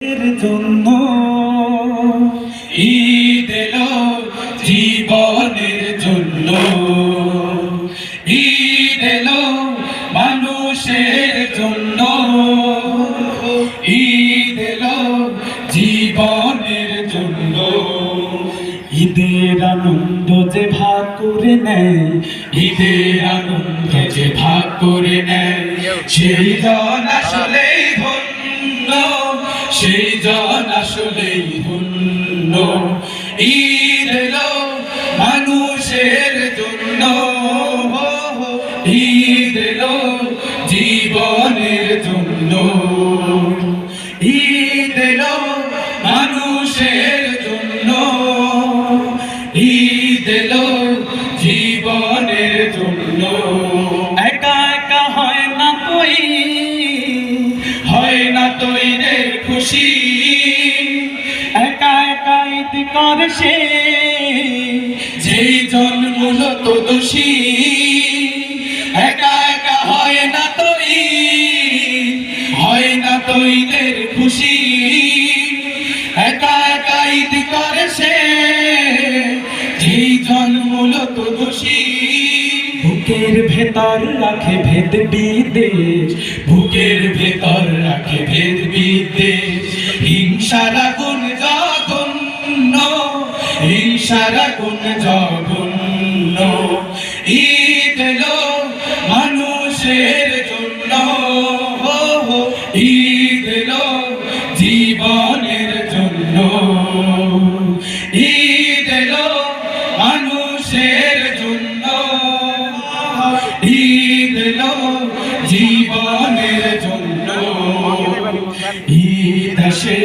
এর জন্য ঈদ এলো জীবনের জন্য, ঈদ এলো মানুষের জন্য, ঈদ এলো জীবনের জন্য। ঈদের আনন্দ যে ভাগ করে নেয়, ঈদের আনন্দ যে ভাগ করে নেয়, সেই জন আসলেই ধন্য, সেই জন আসলেই ধন্য। ঈদ এলো মানুষের জন্য, ঈদ এলো জীবনের জন্য, ঈদ এলো মানুষের জন্য, ঈদ এলো জীবনের জন্য। একা একা হয় না তুই, হয় না তৈরের খুশি, একা একা ঈদ করে সে যেই জন মূলত দোষী। একা একা হয় না তুই, হয় না তৈরের খুশি, একা একা ঈদ করে সে যেই জন মূলত দোষী। বুকের ভেতর রাখে ভেদ বিদ্বেষ, বুকের ভেতর রাখে ভেদ বিদ্বেষ, হিংসার আগুন জঘন্য, হিংসার আগুন জঘন্য। ঈদ এলো মানুষের জন্য, ঈদ এলো জীবনের জন্য, ঈদ এলো মানুষের জন্য, ঈদ এলো জীবনের জন্য। ঈদ আসে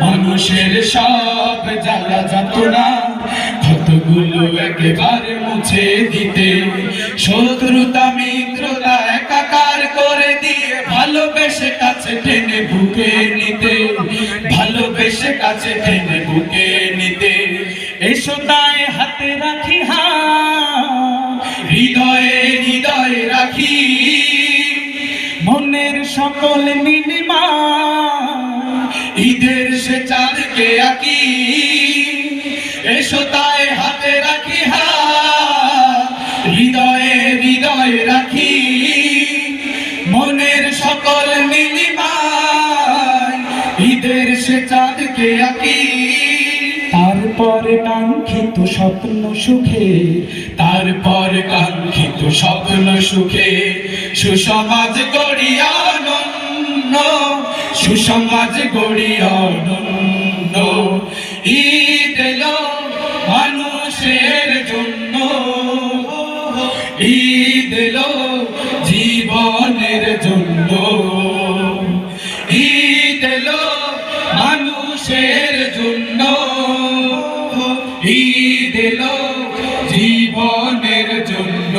মানুষের সব জ্বালা যাতনা, ক্ষতগুলো একেবারে মুছে দিতে, শত্রুতা মিত্রতা একাকার করে দিয়ে, ভালোবেসে কাছে টেনে বুকে নিতে, ভালোবেসে কাছে টেনে বুকে নিতে। এসো তাই হাতে রাখি হাত, হৃদয়ে হৃদয়ে রাখি, মনের সকল নীলিমা ঈদের সে চাঁদকে আঁকি। এসো তাই হাতে রাখি হাত, হৃদয়ে হৃদয়ে রাখি, মনের সকল নীলিমা ঈদের সে চাঁদকে আঁকি। তারপরে কাঙ্ক্ষিত স্বপ্ন সুখে, তারপর কাঙ্ক্ষিত স্বপ্ন সুখে, সুসমাজ গড়ি অনন্য, সুসমাজ গড়ি অনন্য। ঈদ এলো মানুষের জন্য, ঈদ এলো জীবনের জন্য, ঈদ এলো মানুষের জন্য, ঈদ এলো জীবনের জন্য।